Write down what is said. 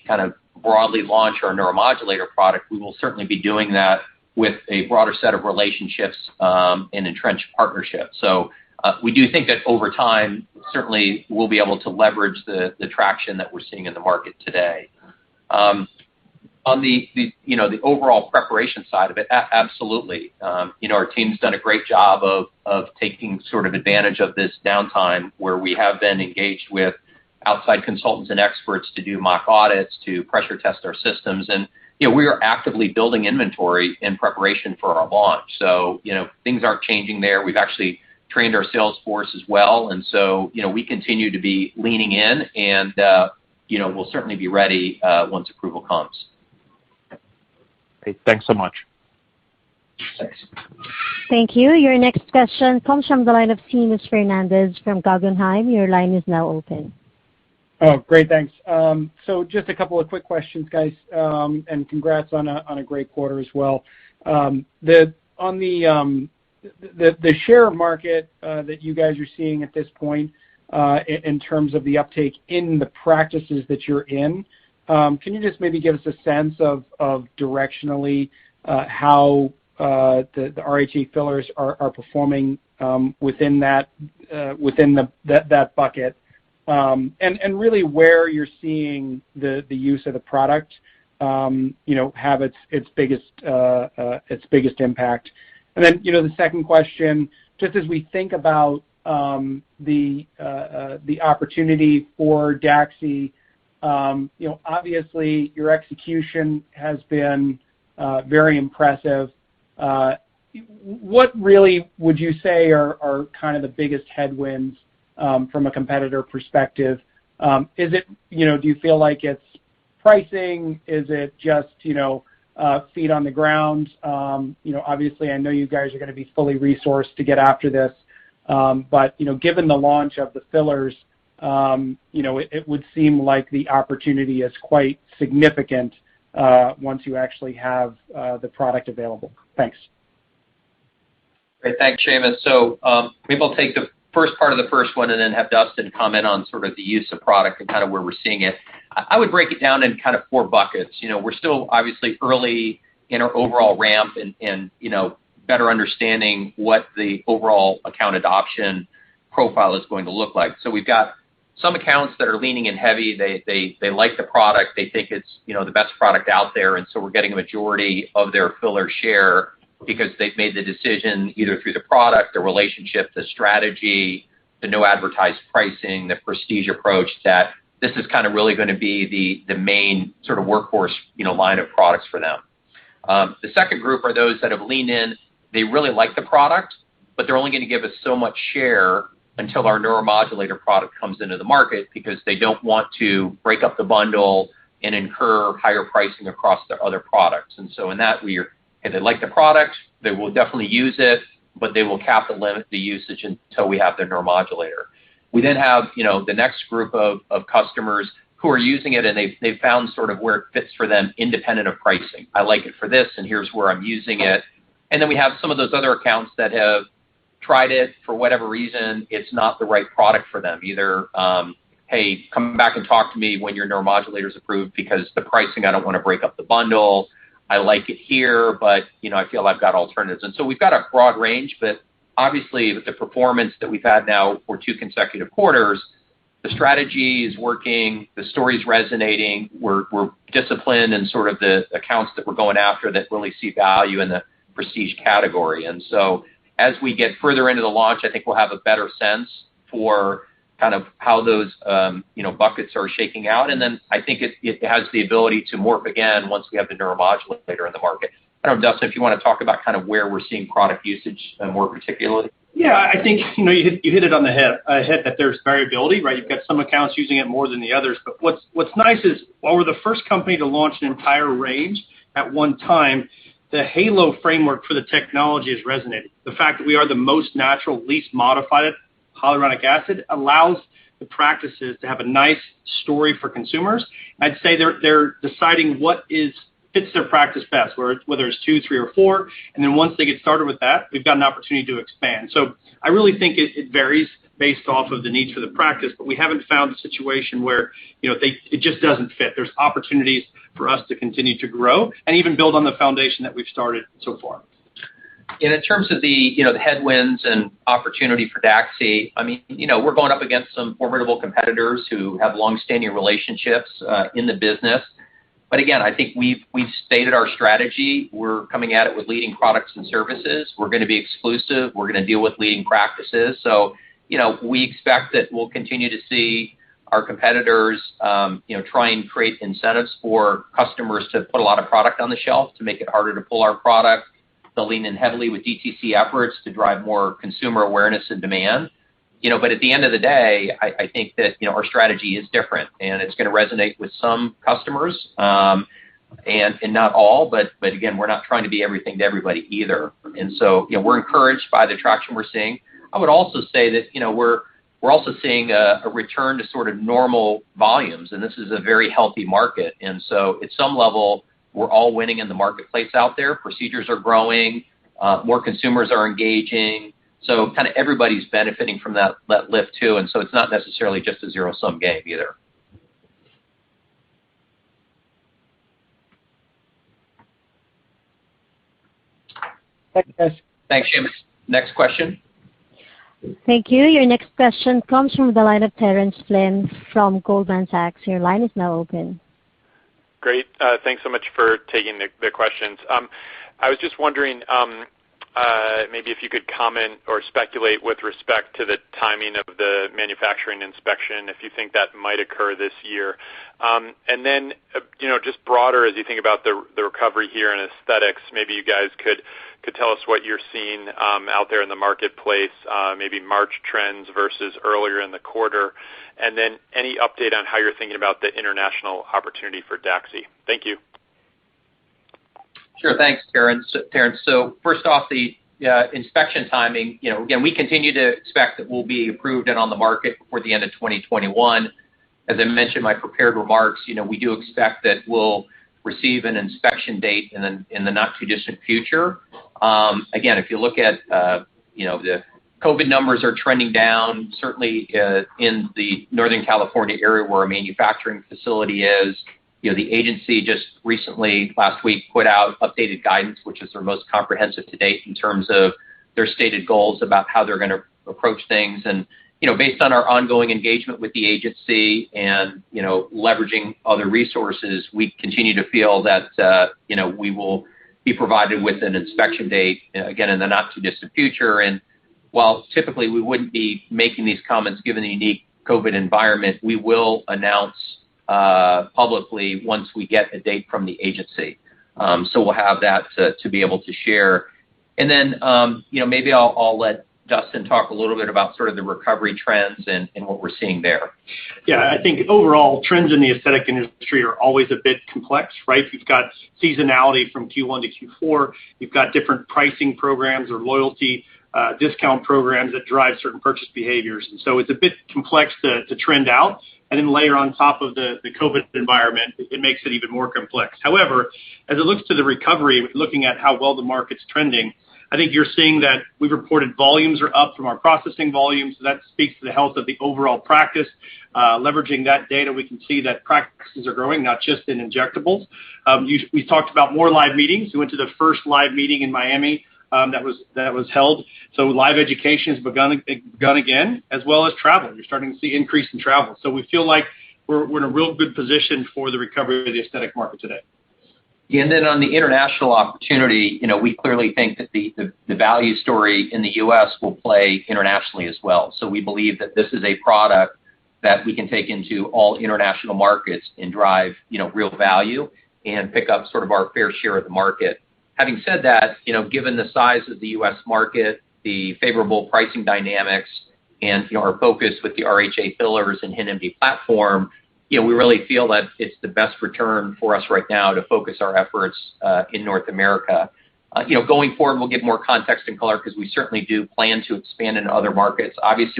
kind of broadly launch our neuromodulator product, we will certainly be doing that with a broader set of relationships and entrenched partnerships. So we do think that over time, certainly we'll be able to leverage the traction that we're seeing in the market today. On the overall preparation side of it, absolutely. Our team's done a great job of taking sort of advantage of this downtime where we have been engaged with outside consultants and experts to do mock audits, to pressure test our systems, and we are actively building inventory in preparation for our launch. So things aren't changing there. We've actually trained our sales force as well, and so we continue to be leaning in, and we'll certainly be ready once approval comes. Great. Thanks so much. Thanks. Thank you. Your next question comes from the line of Seamus Fernandez from Guggenheim. Your line is now open. Oh, great, thanks. So just a couple of quick questions, guys, and congrats on a great quarter as well. The share market that you guys are seeing at this point in terms of the uptake in the practices that you're in, can you just maybe give us a sense of directionally how the RHA fillers are performing within that bucket, and really where you're seeing the use of the product have its biggest impact. And then the second question, just as we think about the opportunity for DAXI, obviously your execution has been very impressive. What really would you say are kind of the biggest headwinds from a competitor perspective? Is it, do you feel like it's pricing? Is it just, feet on the ground? Obviously I know you guys are going to be fully resourced to get after this, but given the launch of the fillers, it would seem like the opportunity is quite significant once you actually have the product available. Thanks. Great, thanks, Seamus. So maybe I'll take the first part of the first one and then have Dustin comment on sort of the use of product and kind of where we're seeing it. I would break it down in kind of 4 buckets. We're still obviously early in our overall ramp and better understanding what the overall account adoption profile is going to look like. So we've got some accounts that are leaning in heavy. They like the product. They think it's the best product out there, and so we're getting a majority of their filler share because they've made the decision either through the product, the relationship, the strategy, the no advertised pricing, the prestige approach, that this is kind of really going to be the main sort of workhorse line of products for them. The second group are those that have leaned in. They really like the product, but they're only going to give us so much share until our neuromodulator product comes into the market because they don't want to break up the bundle and incur higher pricing across their other products. And so in that, they like the product, they will definitely use it, but they will cap and limit the usage until we have their neuromodulator. We then have, the next group of customers who are using it and they've found sort of where it fits for them independent of pricing. I like it for this and here's where I'm using it. And then we have some of those other accounts that have tried it for whatever reason, it's not the right product for them. Either, hey, come back and talk to me when your neuromodulator is approved because the pricing, I don't want to break up the bundle. I like it here, but I feel I've got alternatives. And so we've got a broad range, but obviously with the performance that we've had now for 2 consecutive quarters, the strategy is working, the story's resonating, we're disciplined in sort of the accounts that we're going after that really see value in the prestige category. And so as we get further into the launch, I think we'll have a better sense for kind of how those buckets are shaking out. And then I think it has the ability to morph again once we have the neuromodulator in the market. I don't know, Dustin, if you want to talk about kind of where we're seeing product usage more particularly. Yeah, I think you hit it on the head that there's variability, right? You've got some accounts using it more than the others. But what's nice is while we're the first company to launch an entire range at one time, the halo framework for the technology is resonating. The fact that we are the most natural, least modified hyaluronic acid allows the practices to have a nice story for consumers. I'd say they're deciding what is fits their practice best, whether it's 2, 3, or 4. And then once they get started with that, we've got an opportunity to expand. So I really think it varies based off of the needs for the practice, but we haven't found a situation where it just doesn't fit. There's opportunities for us to continue to grow and even build on the foundation that we've started so far. And in terms of the headwinds and opportunity for DAXI, I mean, we're going up against some formidable competitors who have longstanding relationships in the business. But again, I think we've stated our strategy. We're coming at it with leading products and services. We're going to be exclusive. We're going to deal with leading practices. So, we expect that we'll continue to see our competitors, try and create incentives for customers to put a lot of product on the shelf to make it harder to pull our product. They'll lean in heavily with DTC efforts to drive more consumer awareness and demand. But at the end of the day, I think that, our strategy is different, and it's going to resonate with some customers, and not all, but again, we're not trying to be everything to everybody either. And so, we're encouraged by the traction we're seeing. I would also say that, we're also seeing a return to sort of normal volumes, and this is a very healthy market. And so at some level, we're all winning in the marketplace out there. Procedures are growing, more consumers are engaging. So kind of everybody's benefiting from that lift too. And so it's not necessarily just a zero-sum game either. Thanks, Seamus. Next question. Thank you. Your next question comes from the line of Terence Flynn from Goldman Sachs. Your line is now open. Great. Thanks so much for taking the questions. I was just wondering, maybe if you could comment or speculate with respect to the timing of the manufacturing inspection, if you think that might occur this year. And then, just broader as you think about the recovery here in aesthetics, maybe you guys could tell us what you're seeing out there in the marketplace, maybe March trends versus earlier in the quarter, and then any update on how you're thinking about the international opportunity for DAXI. Thank you. Sure. Thanks, Terence. So first off, the inspection timing, again, we continue to expect that we'll be approved and on the market before the end of 2021. As I mentioned in my prepared remarks, we do expect that we'll receive an inspection date in the not too distant future. Again, if you look at, the COVID numbers are trending down, certainly in the Northern California area where our manufacturing facility is. The agency just recently, last week, put out updated guidance, which is their most comprehensive to date in terms of their stated goals about how they're going to approach things. And, based on our ongoing engagement with the agency and, leveraging other resources, we continue to feel that, we will be provided with an inspection date, again, in the not too distant future. And while typically we wouldn't be making these comments given the unique COVID environment, we will announce publicly once we get a date from the agency. So we'll have that to be able to share. And then, maybe I'll let Dustin talk a little bit about sort of the recovery trends and what we're seeing there. Yeah, I think overall trends in the aesthetic industry are always a bit complex, right? You've got seasonality from Q1 to Q4. You've got different pricing programs or loyalty discount programs that drive certain purchase behaviors. And so it's a bit complex to trend out. And then layer on top of the COVID environment, it makes it even more complex. However, as it looks to the recovery, looking at how well the market's trending, I think you're seeing that we've reported volumes are up from our processing volumes. So that speaks to the health of the overall practice. Leveraging that data, we can see that practices are growing, not just in injectables. We talked about more live meetings. We went to the first live meeting in Miami that was held. So live education has begun again, as well as travel. You're starting to see increase in travel. So we feel like we're in a real good position for the recovery of the aesthetic market today. And then on the international opportunity, we clearly think that the value story in the U.S. will play internationally as well. So we believe that this is a product that we can take into all international markets and drive, real value and pick up sort of our fair share of the market. Having said that, given the size of the U.S. market, the favorable pricing dynamics, and our focus with the RHA fillers and HintMD platform, we really feel that it's the best return for us right now to focus our efforts in North America. Going forward, we'll give more context and color because we certainly do plan to expand into other markets. Obviously,